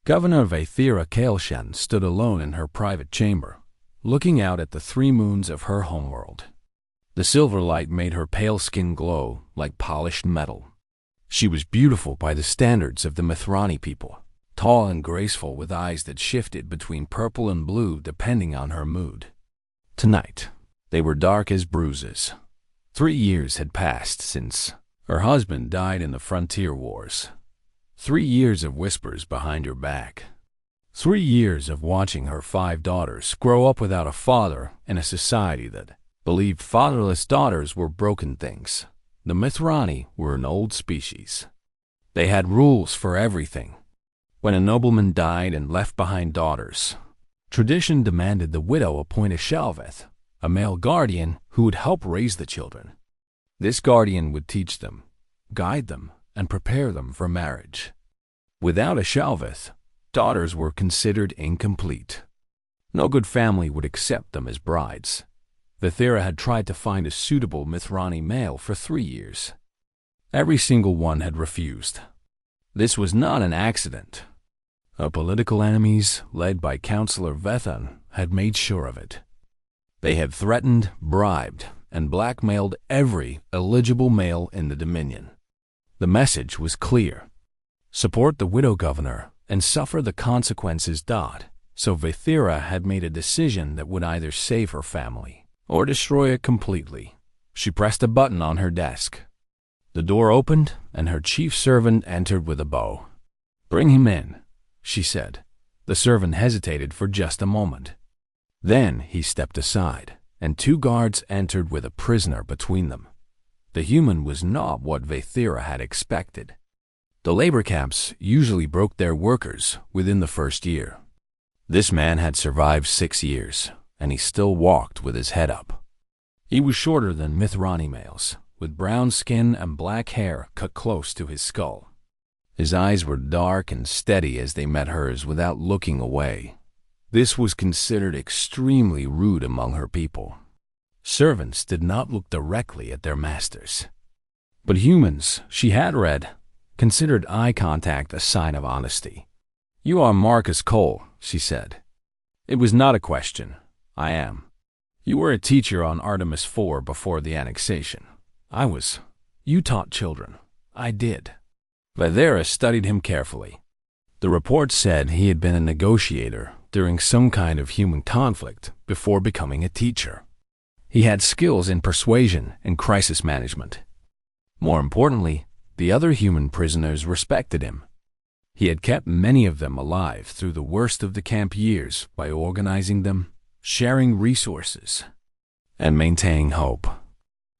Governor Vathira Kaelshen stood alone in her private chamber, looking out at the 3 moons of her homeworld. The silver light made her pale skin glow like polished metal. She was beautiful by the standards of the Mithrani people, tall and graceful with eyes that shifted between purple and blue depending on her mood. Tonight, they were dark as bruises. 3 years had passed since her husband died in the frontier wars. 3 years of whispers behind her back. 3 years of watching her 5 daughters grow up without a father in a society that believed fatherless daughters were broken things. The Mithrani were an old species. They had rules for everything. When a nobleman died and left behind daughters, tradition demanded the widow appoint a Shalveth, a male guardian who would help raise the children. This guardian would teach them, guide them, and prepare them for marriage. Without a Shalveth, daughters were considered incomplete. No good family would accept them as brides. Vathira had tried to find a suitable Mithrani male for 3 years. Every single one had refused. This was not an accident. Her political enemies, led by Councillor Vethan, had made sure of it. They had threatened, bribed, and blackmailed every eligible male in the Dominion. The message was clear. Support the widow governor and suffer the consequences. So Vathira had made a decision that would either save her family or destroy it completely. She pressed a button on her desk. The door opened, and her chief servant entered with a bow. "Bring him in," she said. The servant hesitated for just a moment. Then he stepped aside, and 2 guards entered with a prisoner between them. The human was not what Vathira had expected. The labor camps usually broke their workers within the first year. This man had survived 6 years, and he still walked with his head up. He was shorter than Mithrani males, with brown skin and black hair cut close to his skull. His eyes were dark and steady as they met hers without looking away. This was considered extremely rude among her people. Servants did not look directly at their masters. But humans, she had read, considered eye contact a sign of honesty. "You are Marcus Cole," she said. "It was not a question. I am. You were a teacher on Artemis IV before the annexation. I was. You taught children. I did." Vathira studied him carefully. The report said he had been a negotiator during some kind of human conflict before becoming a teacher. He had skills in persuasion and crisis management. More importantly, the other human prisoners respected him. He had kept many of them alive through the worst of the camp years by organizing them, sharing resources, and maintaining hope.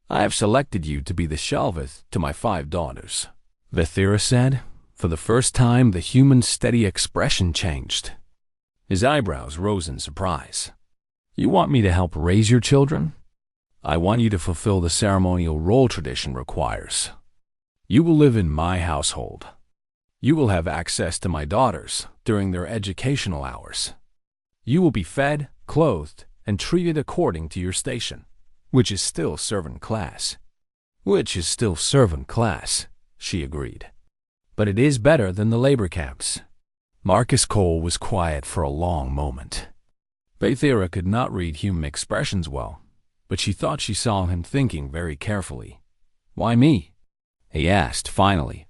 "I have selected you to be the Shalveth to my 5 daughters," Vathira said. For the first time, the human's steady expression changed. His eyebrows rose in surprise. "You want me to help raise your children? I want you to fulfill the ceremonial role tradition requires. You will live in my household. You will have access to my daughters during their educational hours. You will be fed, clothed, and treated according to your station, which is still servant class." "Which is still servant class," she agreed. "But it is better than the labor camps." Marcus Cole was quiet for a long moment. Vathira could not read human expressions well, but she thought she saw him thinking very carefully. "Why me?" he asked finally.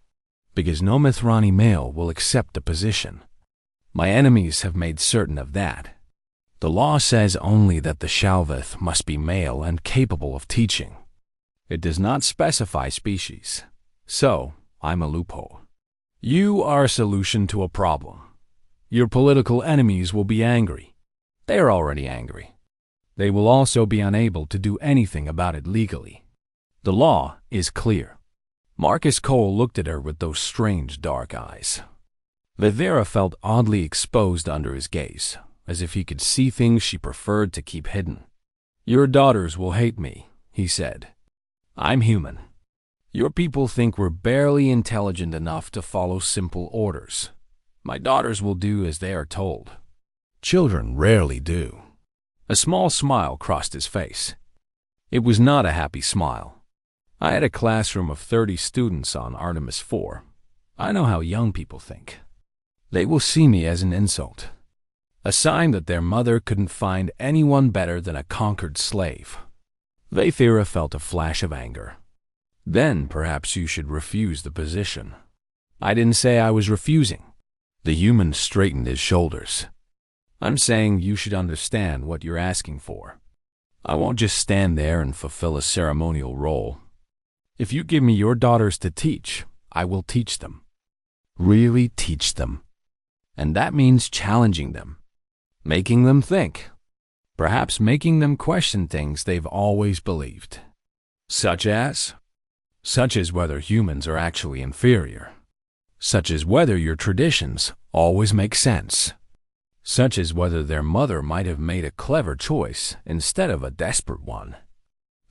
"Because no Mithrani male will accept the position. My enemies have made certain of that. The law says only that the Shalveth must be male and capable of teaching. It does not specify species. So, I'm a loophole. You are a solution to a problem. Your political enemies will be angry. They are already angry. They will also be unable to do anything about it legally. The law is clear." Marcus Cole looked at her with those strange dark eyes. Vathira felt oddly exposed under his gaze, as if he could see things she preferred to keep hidden. "Your daughters will hate me," he said. "I'm human. Your people think we're barely intelligent enough to follow simple orders. My daughters will do as they are told. Children rarely do." A small smile crossed his face. It was not a happy smile. "I had a classroom of 30 students on Artemis IV. I know how young people think." They will see me as an insult, a sign that their mother couldn't find anyone better than a conquered slave. Vathira felt a flash of anger. Then perhaps you should refuse the position. I didn't say I was refusing. The human straightened his shoulders. I'm saying you should understand what you're asking for. I won't just stand there and fulfill a ceremonial role. If you give me your daughters to teach, I will teach them. Really teach them. And that means challenging them, making them think, perhaps making them question things they've always believed. Such as whether humans are actually inferior. Such as whether your traditions always make sense. Such as whether their mother might have made a clever choice instead of a desperate one.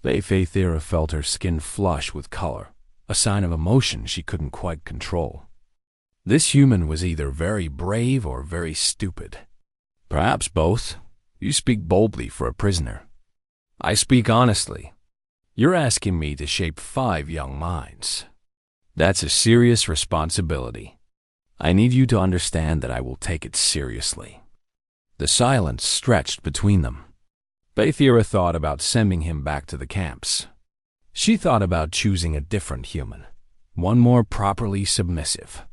Vathira felt her skin flush with color, a sign of emotion she couldn't quite control. This human was either very brave or very stupid. Perhaps both. You speak boldly for a prisoner. I speak honestly. You're asking me to shape 5 young minds. That's a serious responsibility. I need you to understand that I will take it seriously. The silence stretched between them. Vathira thought about sending him back to the camps. She thought about choosing a different human, one more properly submissive.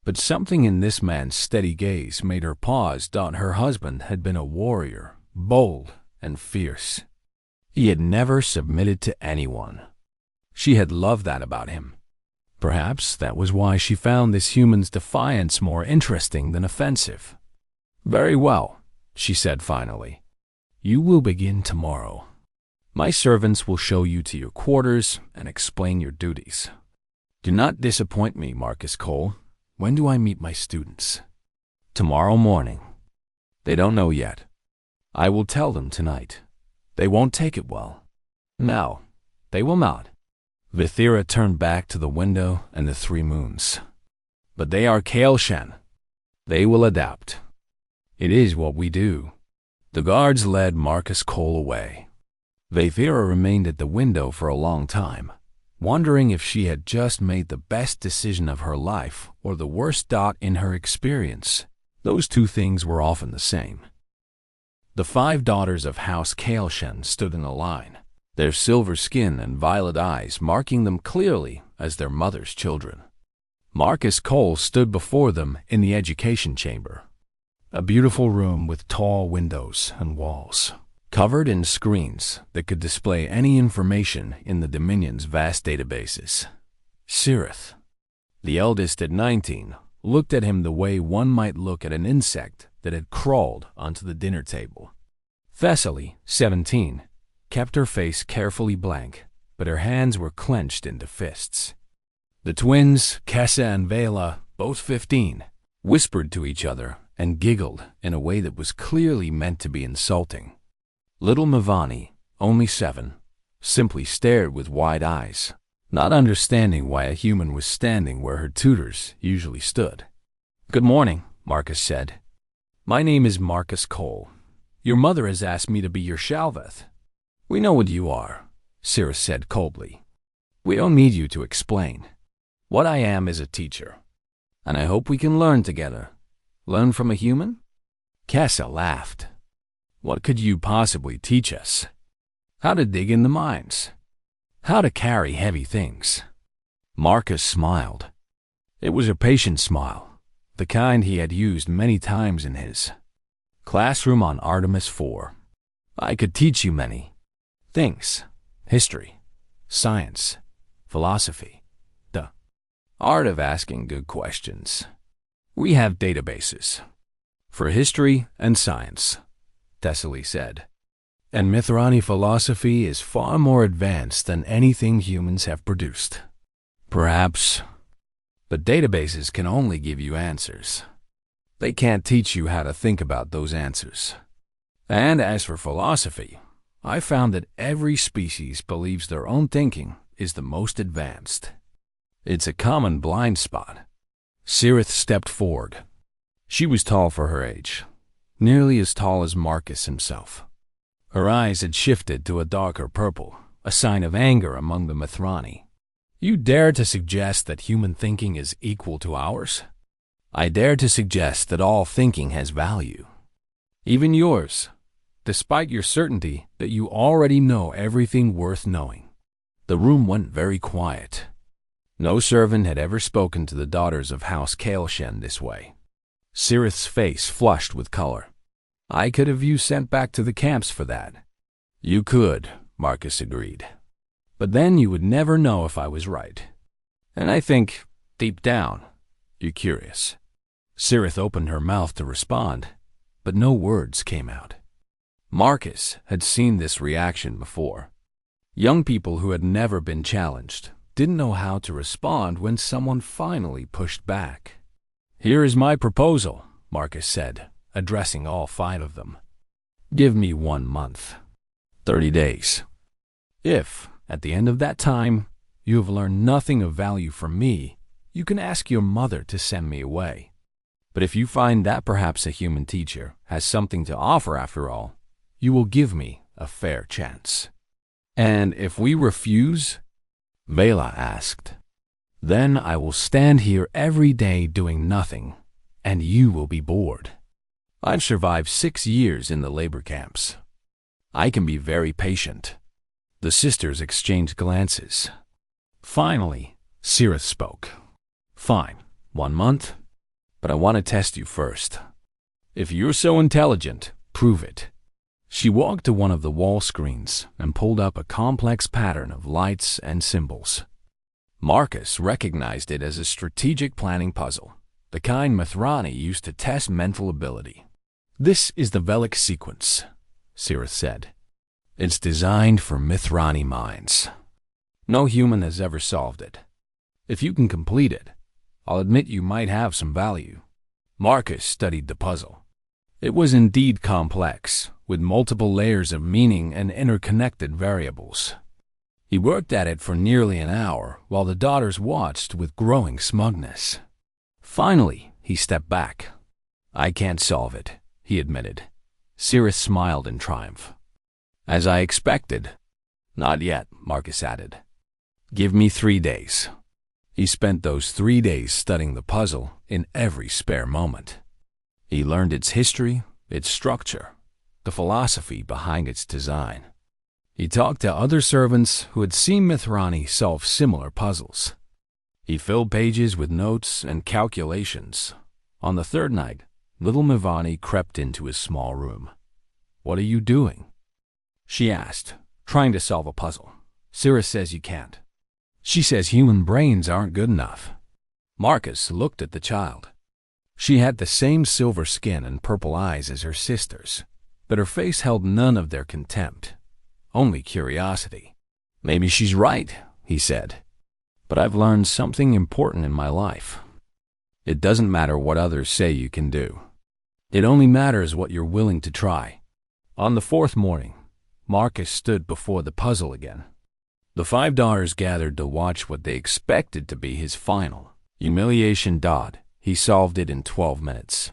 But something in this man's steady gaze made her pause. Her husband had been a warrior, bold and fierce. He had never submitted to anyone. She had loved that about him. Perhaps that was why she found this human's defiance more interesting than offensive. Very well, she said finally. You will begin tomorrow. My servants will show you to your quarters and explain your duties. Do not disappoint me, Marcus Cole. When do I meet my students? Tomorrow morning. They don't know yet. I will tell them tonight. They won't take it well. No, they will not. Vathira turned back to the window and the 3 moons. But they are Kaelshan. They will adapt. It is what we do. The guards led Marcus Cole away. Vathira remained at the window for a long time, wondering if she had just made the best decision of her life or the worst. In her experience, those 2 things were often the same. The 5 daughters of House Kaelshan stood in a line, their silver skin and violet eyes marking them clearly as their mother's children. Marcus Cole stood before them in the education chamber, a beautiful room with tall windows and walls, covered in screens that could display any information in the Dominion's vast databases. Cirith, the eldest at 19, looked at him the way one might look at an insect that had crawled onto the dinner table. Thessaly, 17, kept her face carefully blank, but her hands were clenched into fists. The twins, Kessa and Vela, both 15, whispered to each other and giggled in a way that was clearly meant to be insulting. Little Mavani, only 7, simply stared with wide eyes, not understanding why a human was standing where her tutors usually stood. Good morning, Marcus said. My name is Marcus Cole. Your mother has asked me to be your Shalveth. We know what you are, Cirith said coldly. We don't need you to explain. What I am is a teacher, and I hope we can learn together. Learn from a human? Kessa laughed. What could you possibly teach us? How to dig in the mines. How to carry heavy things. Marcus smiled. It was a patient smile, the kind he had used many times in his classroom on Artemis IV. I could teach you many things. History, science, philosophy, the art of asking good questions. We have databases for history and science, Thessaly said. And Mithrani philosophy is far more advanced than anything humans have produced. Perhaps, but databases can only give you answers. They can't teach you how to think about those answers. And as for philosophy, I found that every species believes their own thinking is the most advanced. It's a common blind spot. Cirith stepped forward. She was tall for her age, nearly as tall as Marcus himself. Her eyes had shifted to a darker purple, a sign of anger among the Mithrani. You dare to suggest that human thinking is equal to ours? I dare to suggest that all thinking has value. Even yours, despite your certainty that you already know everything worth knowing. The room went very quiet. No servant had ever spoken to the daughters of House Kaelshen this way. Sirith's face flushed with color. I could have you sent back to the camps for that. You could, Marcus agreed. But then you would never know if I was right. And I think, deep down, you're curious. Sirith opened her mouth to respond, but no words came out. Marcus had seen this reaction before. Young people who had never been challenged didn't know how to respond when someone finally pushed back. Here is my proposal, Marcus said, addressing all 5 of them. Give me 1 month, 30 days. If, at the end of that time, you have learned nothing of value from me, you can ask your mother to send me away. But if you find that perhaps a human teacher has something to offer after all, you will give me a fair chance. And if we refuse, Vela asked, then I will stand here every day doing nothing, and you will be bored. I've survived 6 years in the labor camps. I can be very patient. The sisters exchanged glances. Finally, Sirith spoke. Fine, 1 month, but I want to test you first. If you're so intelligent, prove it. She walked to one of the wall screens and pulled up a complex pattern of lights and symbols. Marcus recognized it as a strategic planning puzzle, the kind Mithrani used to test mental ability. This is the Velic sequence, Sirith said. It's designed for Mithrani minds. No human has ever solved it. If you can complete it, I'll admit you might have some value. Marcus studied the puzzle. It was indeed complex, with multiple layers of meaning and interconnected variables. He worked at it for nearly an hour while the daughters watched with growing smugness. Finally, he stepped back. I can't solve it, he admitted. Sirith smiled in triumph. As I expected. Not yet, Marcus added. Give me 3 days. He spent those 3 days studying the puzzle in every spare moment. He learned its history, its structure, the philosophy behind its design. He talked to other servants who had seen Mithrani solve similar puzzles. He filled pages with notes and calculations. On the 3rd night, little Mivani crept into his small room. What are you doing? She asked, trying to solve a puzzle. Sirith says you can't. She says human brains aren't good enough. Marcus looked at the child. She had the same silver skin and purple eyes as her sisters, but her face held none of their contempt, only curiosity. Maybe she's right, he said, but I've learned something important in my life. It doesn't matter what others say you can do. It only matters what you're willing to try. On the 4th morning, Marcus stood before the puzzle again. The 5 daughters gathered to watch what they expected to be his final humiliation. He solved it in 12 minutes,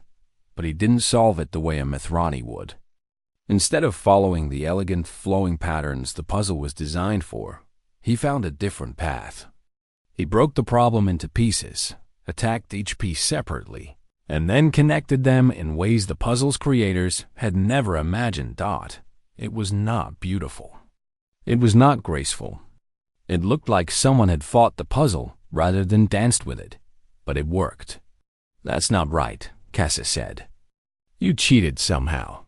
but he didn't solve it the way a Mithrani would. Instead of following the elegant, flowing patterns the puzzle was designed for, he found a different path. He broke the problem into pieces, attacked each piece separately, and then connected them in ways the puzzle's creators had never imagined. It was not beautiful. It was not graceful. It looked like someone had fought the puzzle rather than danced with it, but it worked. That's not right, Cassis said. You cheated somehow.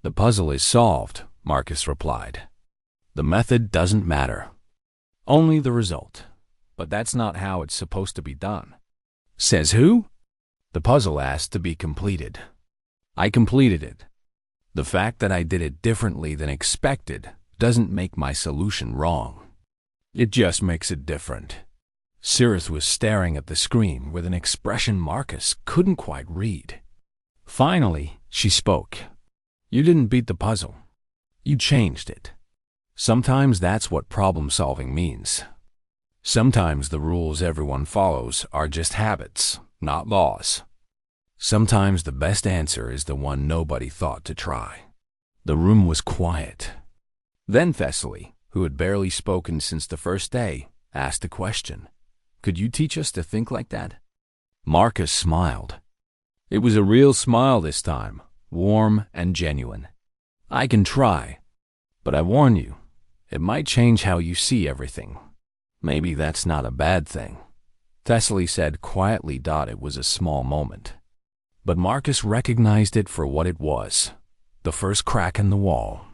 The puzzle is solved, Marcus replied. The method doesn't matter. Only the result. But that's not how it's supposed to be done. Says who? The puzzle asked to be completed. I completed it. The fact that I did it differently than expected doesn't make my solution wrong. It just makes it different. Sirith was staring at the screen with an expression Marcus couldn't quite read. Finally, she spoke. You didn't beat the puzzle. You changed it. Sometimes that's what problem-solving means. Sometimes the rules everyone follows are just habits, not laws. Sometimes the best answer is the one nobody thought to try. The room was quiet. Then Thessaly, who had barely spoken since the first day, asked a question. Could you teach us to think like that? Marcus smiled. It was a real smile this time, warm and genuine. "I can try, but I warn you, it might change how you see everything." "Maybe that's not a bad thing," Thessaly said quietly. It was a small moment, but Marcus recognized it for what it was, the first crack in the wall.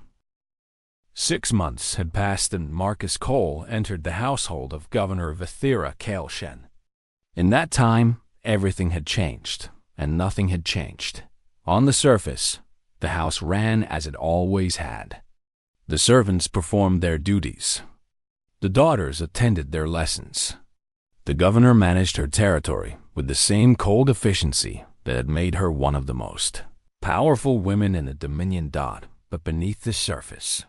6 months had passed and Marcus Cole entered the household of Governor Vithira Kaelshen. In that time, everything had changed, and nothing had changed. On the surface, the house ran as it always had. The servants performed their duties. The daughters attended their lessons. The governor managed her territory with the same cold efficiency that had made her one of the most powerful women in the Dominion. But beneath the surface,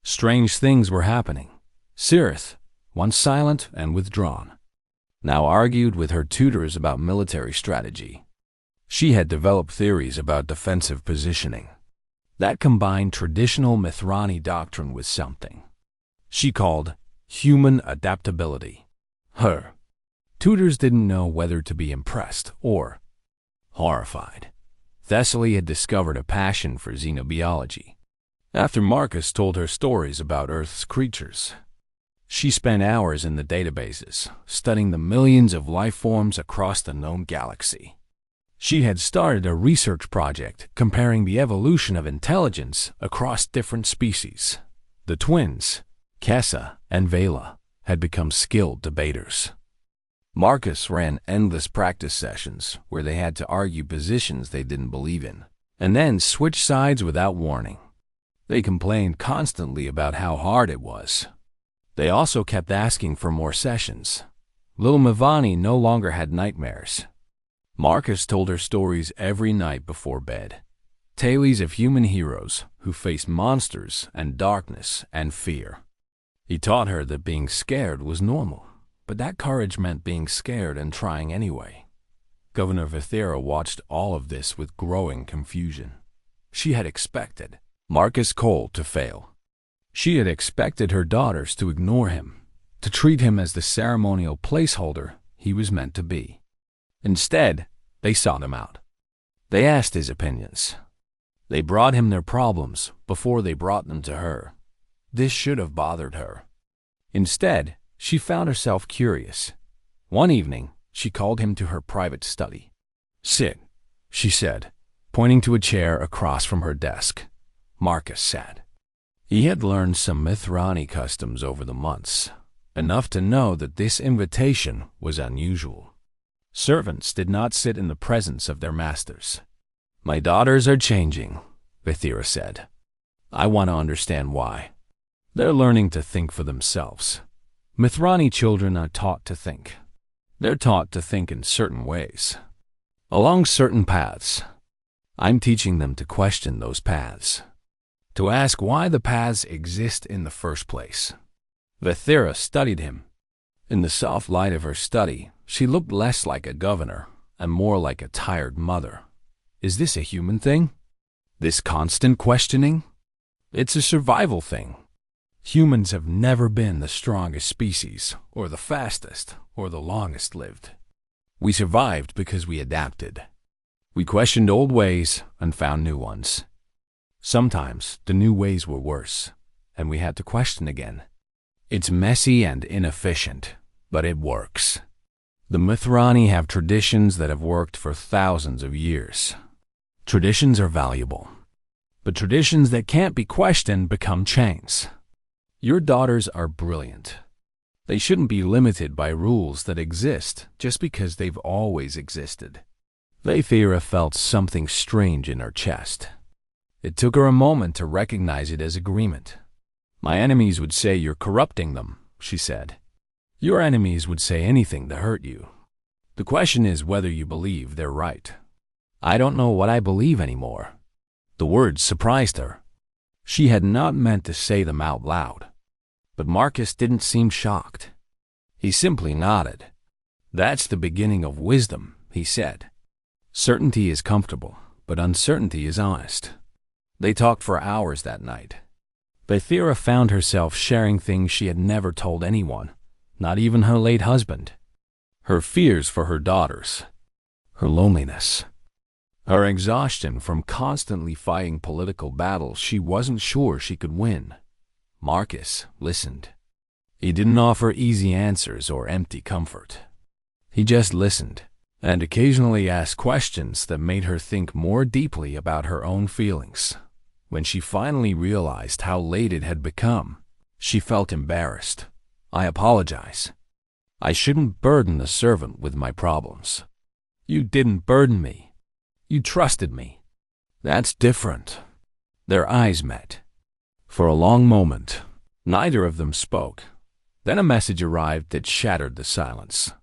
strange things were happening. Cirith, once silent and withdrawn, now argued with her tutors about military strategy. She had developed theories about defensive positioning that combined traditional Mithrani doctrine with something she called human adaptability. Her tutors didn't know whether to be impressed or horrified. Thessaly had discovered a passion for xenobiology. After Marcus told her stories about Earth's creatures, she spent hours in the databases, studying the millions of life forms across the known galaxy. She had started a research project comparing the evolution of intelligence across different species. The twins, Kessa and Vela, had become skilled debaters. Marcus ran endless practice sessions where they had to argue positions they didn't believe in, and then switch sides without warning. They complained constantly about how hard it was. They also kept asking for more sessions. Little Mavani no longer had nightmares. Marcus told her stories every night before bed. Tales of human heroes who faced monsters and darkness and fear. He taught her that being scared was normal, but that courage meant being scared and trying anyway. Governor Vithira watched all of this with growing confusion. She had expected Marcus Cole to fail. She had expected her daughters to ignore him, to treat him as the ceremonial placeholder he was meant to be. Instead, they sought him out. They asked his opinions. They brought him their problems before they brought them to her. This should have bothered her. Instead, she found herself curious. One evening, she called him to her private study. "Sit," she said, pointing to a chair across from her desk. Marcus sat. He had learned some Mithrani customs over the months, enough to know that this invitation was unusual. Servants did not sit in the presence of their masters. "My daughters are changing," Vithira said. "I want to understand why. They're learning to think for themselves. Mithrani children are taught to think. They're taught to think in certain ways, along certain paths. I'm teaching them to question those paths, to ask why the paths exist in the first place." Vithira studied him. In the soft light of her study, she looked less like a governor and more like a tired mother. Is this a human thing? This constant questioning? It's a survival thing. Humans have never been the strongest species, or the fastest, or the longest lived. We survived because we adapted. We questioned old ways and found new ones. Sometimes the new ways were worse, and we had to question again. It's messy and inefficient, but it works. The Mithrani have traditions that have worked for thousands of years. Traditions are valuable, but traditions that can't be questioned become chains. Your daughters are brilliant. They shouldn't be limited by rules that exist just because they've always existed. Vithira felt something strange in her chest. It took her a moment to recognize it as agreement. "My enemies would say you're corrupting them," she said. "Your enemies would say anything to hurt you. The question is whether you believe they're right." "I don't know what I believe anymore." The words surprised her. She had not meant to say them out loud. But Marcus didn't seem shocked. He simply nodded. "That's the beginning of wisdom," he said. "Certainty is comfortable, but uncertainty is honest." They talked for hours that night. Vithira found herself sharing things she had never told anyone, not even her late husband. Her fears for her daughters, her loneliness, Her exhaustion from constantly fighting political battles she wasn't sure she could win. Marcus listened. He didn't offer easy answers or empty comfort. He just listened, and occasionally asked questions that made her think more deeply about her own feelings. When she finally realized how late it had become, she felt embarrassed. "I apologize. I shouldn't burden the servant with my problems." "You didn't burden me. You trusted me." "That's different." Their eyes met. For a long moment, neither of them spoke. Then a message arrived that shattered the silence.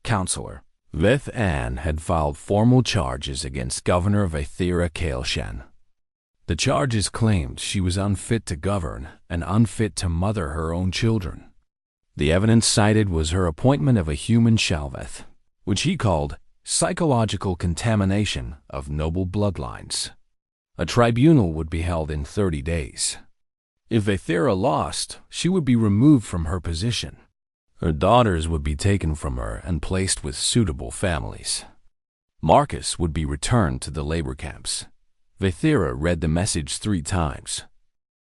Counselor, Veth Ann had filed formal charges against Governor Vathira Kaelshan. The charges claimed she was unfit to govern and unfit to mother her own children. The evidence cited was her appointment of a human Shalveth, which he called psychological contamination of noble bloodlines. A tribunal would be held in 30 days. If Vathira lost, she would be removed from her position. Her daughters would be taken from her and placed with suitable families. Marcus would be returned to the labor camps. Vathira read the message 3 times.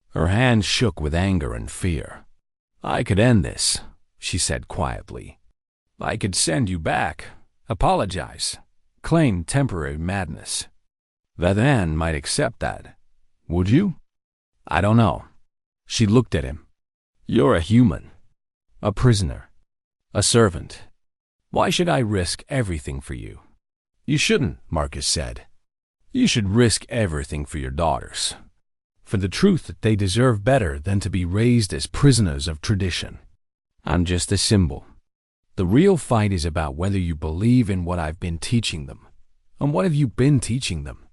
Her hands shook with anger and fear. "I could end this," she said quietly. "I could send you back, apologize, claim temporary madness. Veth Ann might accept that. Would you?" "I don't know." She looked at him. "You're a human. A prisoner. A servant. Why should I risk everything for you?" "You shouldn't," Marcus said. "You should risk everything for your daughters. For the truth that they deserve better than to be raised as prisoners of tradition. I'm just a symbol. The real fight is about whether you believe in what I've been teaching them. And what have you been teaching them?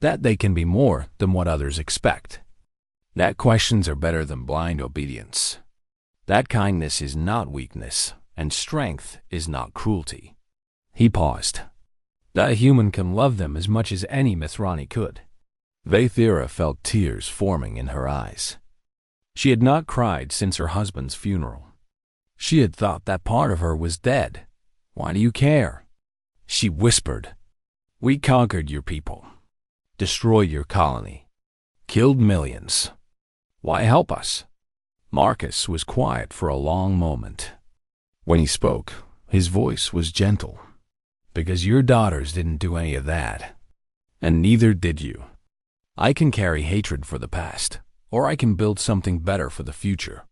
That they can be more than what others expect. That questions are better than blind obedience. That kindness is not weakness, and strength is not cruelty." He paused. "That a human can love them as much as any Mithrani could." Vathira felt tears forming in her eyes. She had not cried since her husband's funeral. She had thought that part of her was dead. "Why do you care?" She whispered. "We conquered your people, destroyed your colony, killed millions. Why help us?" Marcus was quiet for a long moment. When he spoke, his voice was gentle. "Because your daughters didn't do any of that, and neither did you. I can carry hatred for the past, or I can build something better for the future.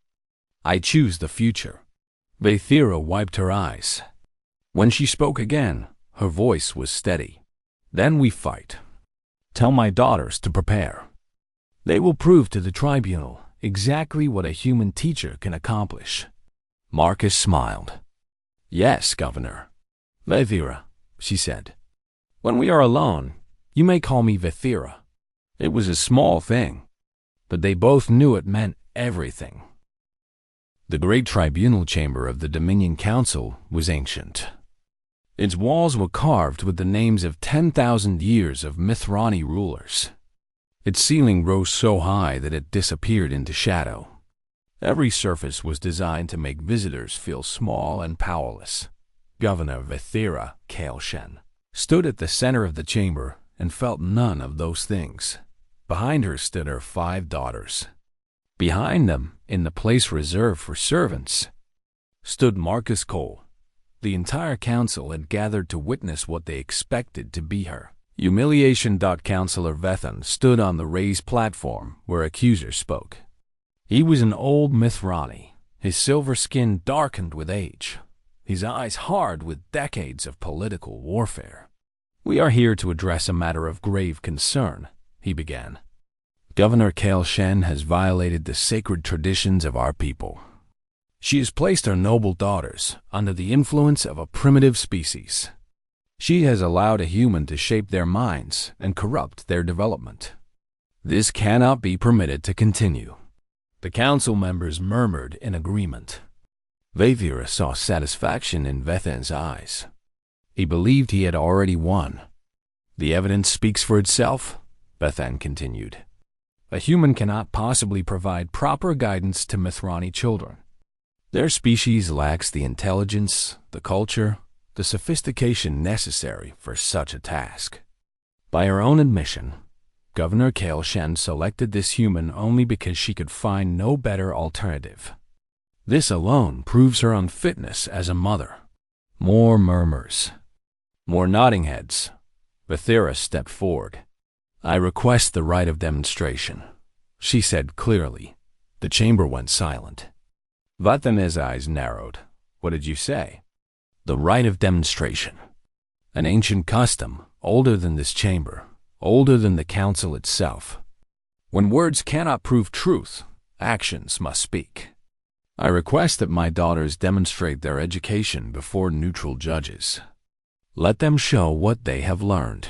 I choose the future." Vathira wiped her eyes. When she spoke again, her voice was steady. "Then we fight. Tell my daughters to prepare. They will prove to the tribunal exactly what a human teacher can accomplish." Marcus smiled. "Yes, Governor." "Vathira," she said, "when we are alone, you may call me Vathira." It was a small thing, but they both knew it meant everything. The great tribunal chamber of the Dominion Council was ancient. Its walls were carved with the names of 10,000 years of Mithrani rulers. Its ceiling rose so high that it disappeared into shadow. Every surface was designed to make visitors feel small and powerless. Governor Vathira Kaelshan stood at the center of the chamber and felt none of those things. Behind her stood her 5 daughters. Behind them, in the place reserved for servants, stood Marcus Cole. The entire council had gathered to witness what they expected to be her humiliation. Counselor Vethan stood on the raised platform where accusers spoke. He was an old Mithrani, his silver skin darkened with age, his eyes hard with decades of political warfare. "We are here to address a matter of grave concern," he began. "Governor Kaelshan has violated the sacred traditions of our people. She has placed her noble daughters under the influence of a primitive species. She has allowed a human to shape their minds and corrupt their development. This cannot be permitted to continue." The council members murmured in agreement. Vathira saw satisfaction in Vethan's eyes. He believed he had already won. "The evidence speaks for itself," Vethan continued. "A human cannot possibly provide proper guidance to Mithrani children. Their species lacks the intelligence, the culture, the sophistication necessary for such a task. By her own admission, Governor Kailshen selected this human only because she could find no better alternative. This alone proves her unfitness as a mother. More murmurs. More nodding heads. Bethera stepped forward. "I request the right of demonstration," she said clearly. The chamber went silent. Vathane's eyes narrowed. "What did you say?" "The right of demonstration. An ancient custom, older than this chamber, older than the council itself. When words cannot prove truth, actions must speak. I request that my daughters demonstrate their education before neutral judges. Let them show what they have learned.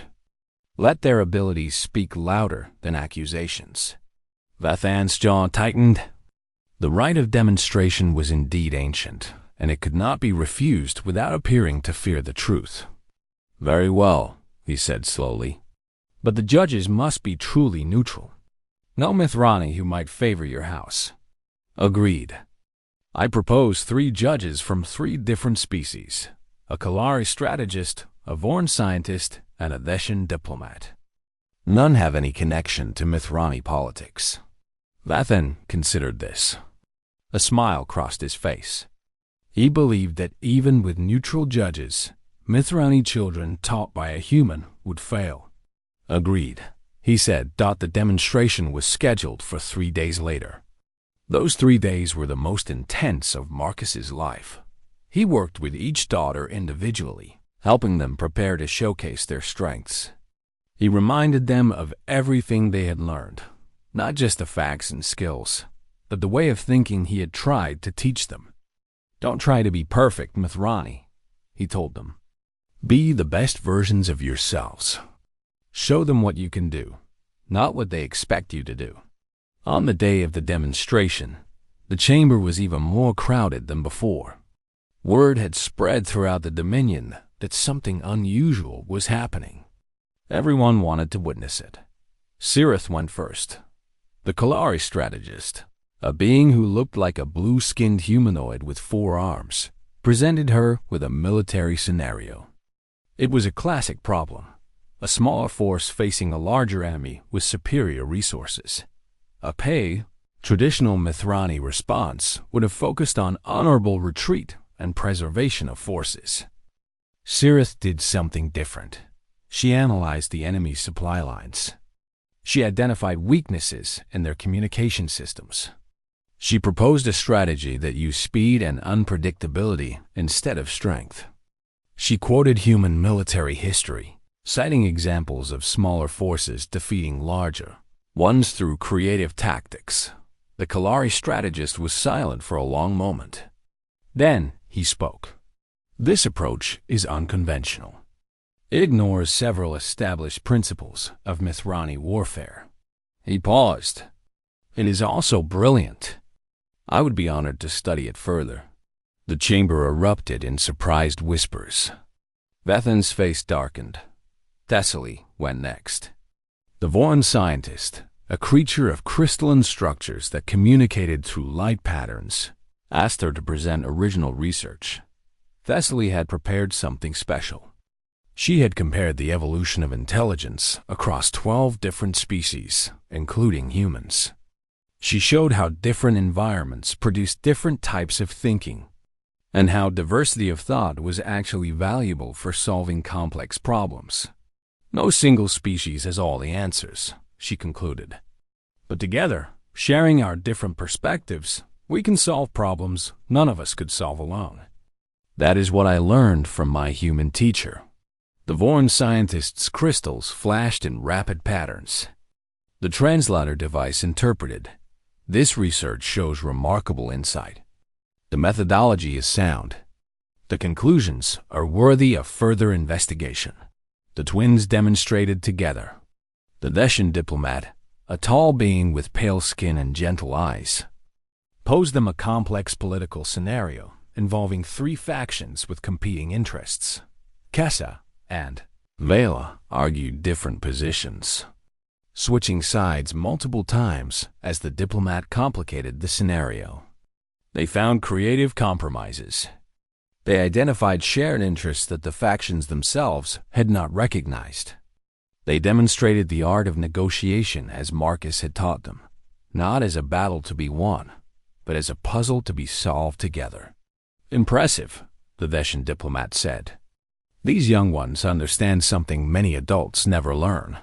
Let their abilities speak louder than accusations." Vathan's jaw tightened. The right of demonstration was indeed ancient, and it could not be refused without appearing to fear the truth. "Very well," he said slowly. "But the judges must be truly neutral. No Mithrani who might favor your house." "Agreed. I propose 3 judges from 3 different species, a Kalari strategist, a Vorn scientist, and a Theshan diplomat. None have any connection to Mithrani politics." Vathan considered this. A smile crossed his face. He believed that even with neutral judges, Mithrani children taught by a human would fail. "Agreed," he said. The demonstration was scheduled for 3 days later. Those 3 days were the most intense of Marcus's life. He worked with each daughter individually, helping them prepare to showcase their strengths. He reminded them of everything they had learned, not just the facts and skills, but the way of thinking he had tried to teach them. "Don't try to be perfect, Mithrani," he told them. "Be the best versions of yourselves. Show them what you can do, not what they expect you to do." On the day of the demonstration, the chamber was even more crowded than before. Word had spread throughout the Dominion that something unusual was happening. Everyone wanted to witness it. Sirith went first. The Kalari strategist, a being who looked like a blue-skinned humanoid with 4 arms, presented her with a military scenario. It was a classic problem, a smaller force facing a larger enemy with superior resources. A traditional Mithrani response would have focused on honorable retreat and preservation of forces. Sirith did something different. She analyzed the enemy's supply lines. She identified weaknesses in their communication systems. She proposed a strategy that used speed and unpredictability instead of strength. She quoted human military history, citing examples of smaller forces defeating larger ones through creative tactics. The Kalari strategist was silent for a long moment. Then he spoke. "This approach is unconventional. It ignores several established principles of Mithrani warfare." He paused. "It is also brilliant. I would be honored to study it further." The chamber erupted in surprised whispers. Vathan's face darkened. Thessaly went next. The Vorn scientist, a creature of crystalline structures that communicated through light patterns, asked her to present original research. Thessaly had prepared something special. She had compared the evolution of intelligence across 12 different species, including humans. She showed how different environments produced different types of thinking, and how diversity of thought was actually valuable for solving complex problems. "No single species has all the answers," she concluded. "But together, sharing our different perspectives, we can solve problems none of us could solve alone." That is what I learned from my human teacher. The Vorn scientist's crystals flashed in rapid patterns. The translator device interpreted. This research shows remarkable insight. The methodology is sound. The conclusions are worthy of further investigation. The twins demonstrated together. The Theshan diplomat, a tall being with pale skin and gentle eyes, posed them a complex political scenario involving 3 factions with competing interests. Kessa and Vela argued different positions, switching sides multiple times as the diplomat complicated the scenario. They found creative compromises. They identified shared interests that the factions themselves had not recognized. They demonstrated the art of negotiation as Marcus had taught them, not as a battle to be won, but as a puzzle to be solved together. "Impressive," the Veshan diplomat said. "These young ones understand something many adults never learn.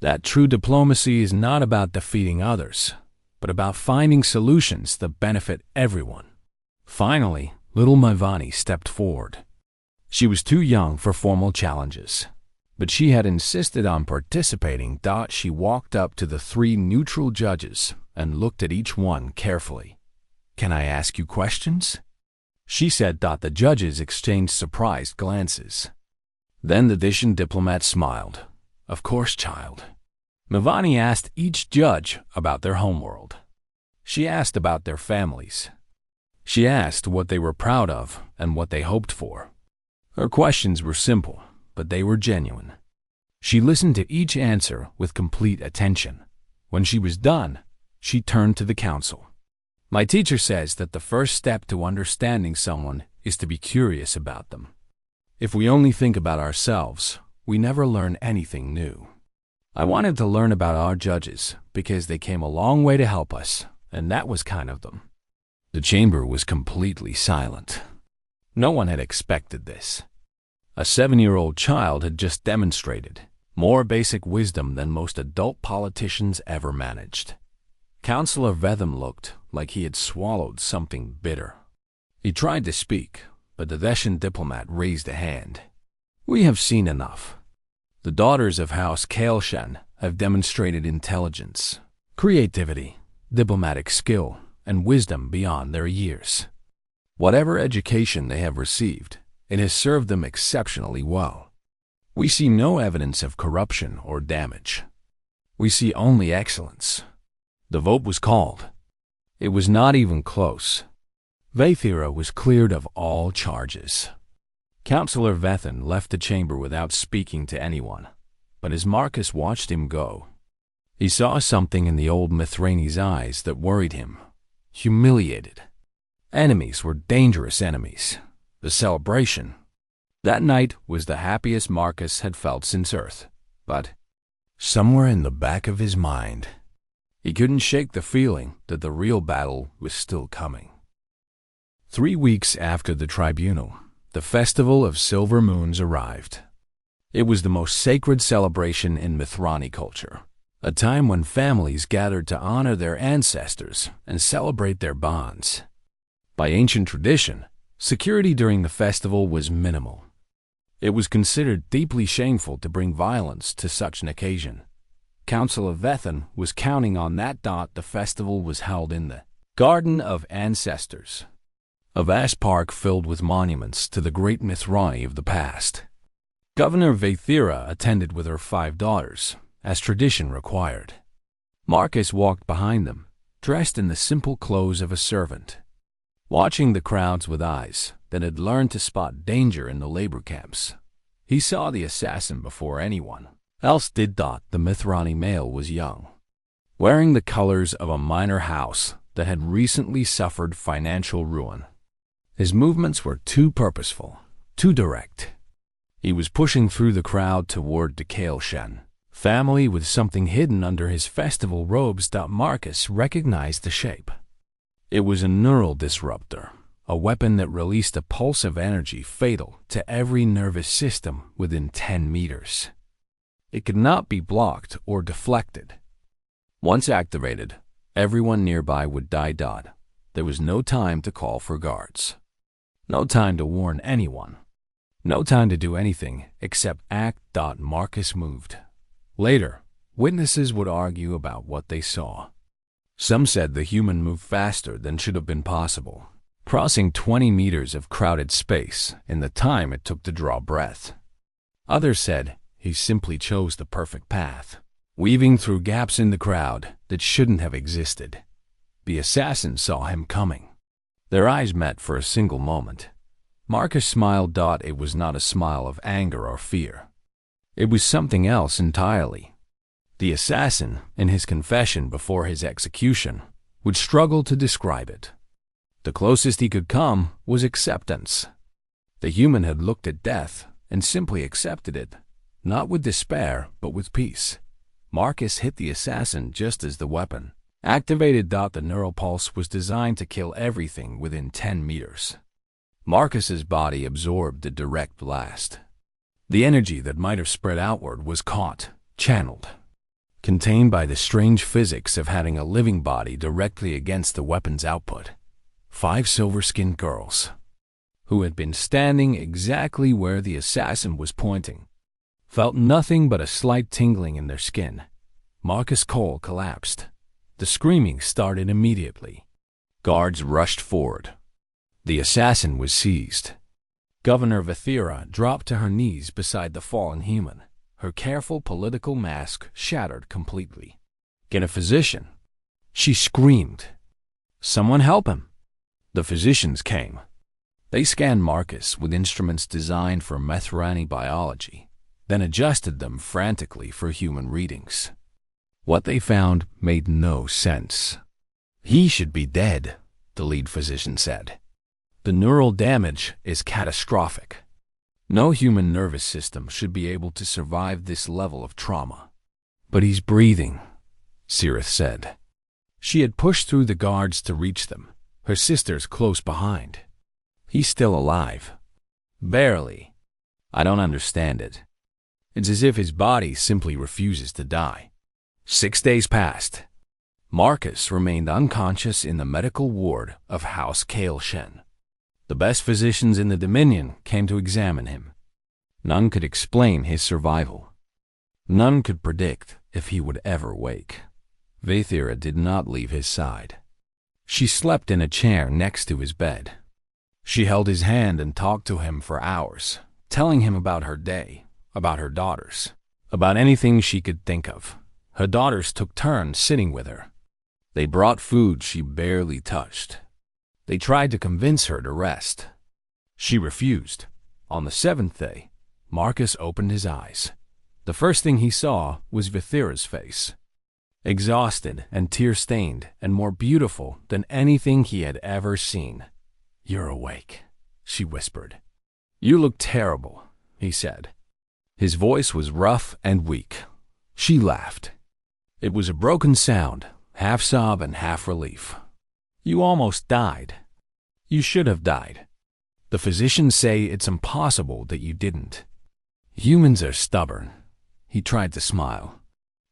That true diplomacy is not about defeating others, but about finding solutions that benefit everyone." Finally, little Mivani stepped forward. She was too young for formal challenges, but she had insisted on participating. She walked up to the three neutral judges and looked at each one carefully. "Can I ask you questions?" she said. The judges exchanged surprised glances. Then the Vishan diplomat smiled. "Of course, child." Mivani asked each judge about their homeworld. She asked about their families. She asked what they were proud of and what they hoped for. Her questions were simple, but they were genuine. She listened to each answer with complete attention. When she was done, she turned to the council. "My teacher says that the first step to understanding someone is to be curious about them. If we only think about ourselves, we never learn anything new. I wanted to learn about our judges because they came a long way to help us, and that was kind of them." The chamber was completely silent. No one had expected this. A 7-year-old child had just demonstrated more basic wisdom than most adult politicians ever managed. Counselor Vetham looked like he had swallowed something bitter. He tried to speak, but the Veshan diplomat raised a hand. "We have seen enough. The daughters of House Kaelshan have demonstrated intelligence, creativity, diplomatic skill, and wisdom beyond their years. Whatever education they have received, it has served them exceptionally well. We see no evidence of corruption or damage. We see only excellence." The vote was called. It was not even close. Vaithira was cleared of all charges. Counselor Vethan left the chamber without speaking to anyone, but as Marcus watched him go, he saw something in the old Mithrani's eyes that worried him. Humiliated. Enemies were dangerous enemies. The celebration. That night was the happiest Marcus had felt since Earth, but somewhere in the back of his mind, he couldn't shake the feeling that the real battle was still coming. 3 weeks after the tribunal, the Festival of Silver Moons arrived. It was the most sacred celebration in Mithrani culture, a time when families gathered to honor their ancestors and celebrate their bonds. By ancient tradition, security during the festival was minimal. It was considered deeply shameful to bring violence to such an occasion. Council of Vethan was counting on that. The festival was held in the Garden of Ancestors, a vast park filled with monuments to the great Mithrani of the past. Governor Vaithira attended with her 5 daughters, as tradition required. Marcus walked behind them, dressed in the simple clothes of a servant. Watching the crowds with eyes that had learned to spot danger in the labor camps, he saw the assassin before anyone else did. The Mithrani male was young, wearing the colors of a minor house that had recently suffered financial ruin. His movements were too purposeful, too direct. He was pushing through the crowd toward the Kaelshan family with something hidden under his festival robes. Marcus recognized the shape. It was a neural disruptor, a weapon that released a pulse of energy fatal to every nervous system within 10 meters. It could not be blocked or deflected. Once activated, everyone nearby would die. There was no time to call for guards. No time to warn anyone. No time to do anything except act. Marcus moved. Later, witnesses would argue about what they saw. Some said the human moved faster than should have been possible, crossing 20 meters of crowded space in the time it took to draw breath. Others said he simply chose the perfect path, weaving through gaps in the crowd that shouldn't have existed. The assassin saw him coming. Their eyes met for a single moment. Marcus smiled. It was not a smile of anger or fear. It was something else entirely. The assassin, in his confession before his execution, would struggle to describe it. The closest he could come was acceptance. The human had looked at death and simply accepted it. not with despair, but with peace. Marcus hit the assassin just as the weapon activated. The neural pulse was designed to kill everything within 10 meters. Marcus's body absorbed the direct blast. The energy that might have spread outward was caught, channeled, contained by the strange physics of having a living body directly against the weapon's output. 5 silver-skinned girls, who had been standing exactly where the assassin was pointing, felt nothing but a slight tingling in their skin. Marcus Cole collapsed. The screaming started immediately. Guards rushed forward. The assassin was seized. Governor Vithira dropped to her knees beside the fallen human. Her careful political mask shattered completely. "Get a physician," she screamed. "Someone help him." The physicians came. They scanned Marcus with instruments designed for Methrani biology, then adjusted them frantically for human readings. What they found made no sense. "He should be dead," the lead physician said. "The neural damage is catastrophic. No human nervous system should be able to survive this level of trauma." "But he's breathing," Sirith said. She had pushed through the guards to reach them, her sisters close behind. "He's still alive." "Barely. I don't understand it. It's as if his body simply refuses to die." 6 days passed. Marcus remained unconscious in the medical ward of House Kaelshen. The best physicians in the Dominion came to examine him. None could explain his survival. None could predict if he would ever wake. Vithira did not leave his side. She slept in a chair next to his bed. She held his hand and talked to him for hours, telling him about her day, about her daughters, about anything she could think of. Her daughters took turns sitting with her. They brought food she barely touched. They tried to convince her to rest. She refused. On the 7th day, Marcus opened his eyes. The first thing he saw was Vithira's face. Exhausted and tear-stained and more beautiful than anything he had ever seen. "You're awake," she whispered. "You look terrible," he said. His voice was rough and weak. She laughed. It was a broken sound, half sob and half relief. "You almost died. You should have died. The physicians say it's impossible that you didn't." "Humans are stubborn." He tried to smile.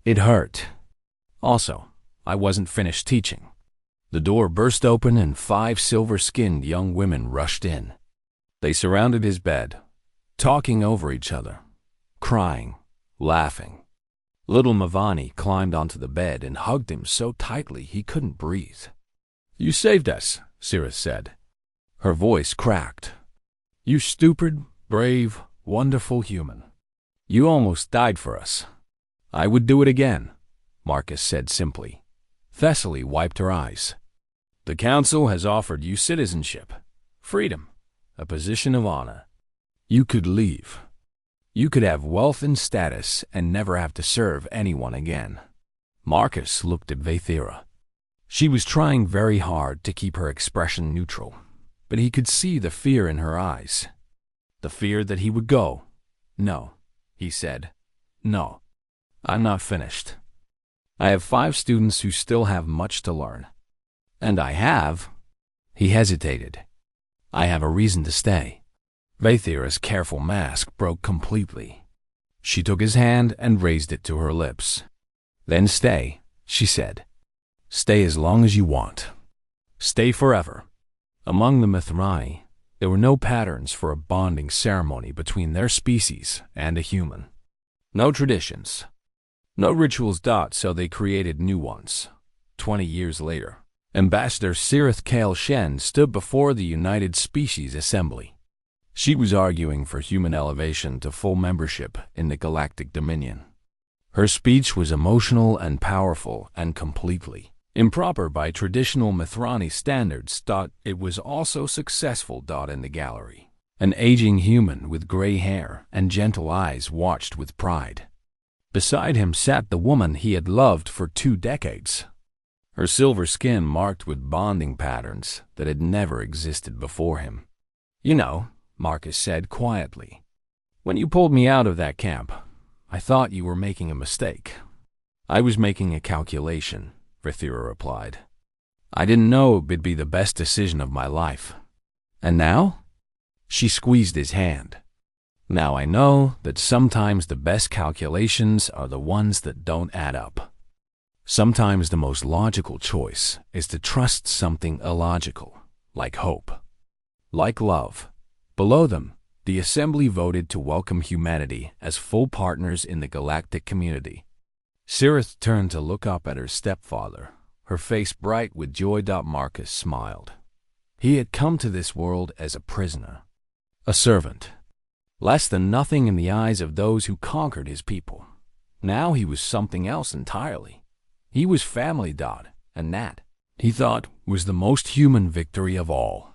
It hurt. Also, I wasn't finished teaching. The door burst open and 5 silver-skinned young women rushed in. They surrounded his bed, talking over each other, crying, laughing. Little Mavani climbed onto the bed and hugged him so tightly he couldn't breathe. "You saved us," Sirith said. Her voice cracked. "You stupid, brave, wonderful human. You almost died for us." "I would do it again," Marcus said simply. Thessaly wiped her eyes. "The council has offered you citizenship, freedom, a position of honor. You could leave. You could have wealth and status and never have to serve anyone again." Marcus looked at Vithira. She was trying very hard to keep her expression neutral, but he could see the fear in her eyes. The fear that he would go. "No," he said. "No, I'm not finished. I have 5 students who still have much to learn. And I have—" He hesitated. "I have a reason to stay." Vithira's careful mask broke completely. She took his hand and raised it to her lips. "Then stay," she said. "Stay as long as you want. Stay forever." Among the Mithrani, there were no patterns for a bonding ceremony between their species and a human. No traditions. No rituals. So they created new ones. 20 years later, Ambassador Sirith Kaelshen stood before the United Species Assembly. She was arguing for human elevation to full membership in the Galactic Dominion. Her speech was emotional and powerful and completely improper by traditional Mithrani standards. It was also successful. In the gallery, an aging human with gray hair and gentle eyes watched with pride. Beside him sat the woman he had loved for 2 decades. Her silver skin marked with bonding patterns that had never existed before him. "You know," Marcus said quietly, "when you pulled me out of that camp, I thought you were making a mistake. I was making a calculation, Vithira replied. I didn't know it'd be the best decision of my life. And now? She squeezed his hand. Now I know that sometimes the best calculations are the ones that don't add up. Sometimes the most logical choice is to trust something illogical, like hope, like love. Below them, the Assembly voted to welcome humanity as full partners in the galactic community. Cirith turned to look up at her stepfather, her face bright with joy. Marcus smiled. He had come to this world as a prisoner, a servant, less than nothing in the eyes of those who conquered his people. Now he was something else entirely. He was family. And that, he thought, was the most human victory of all.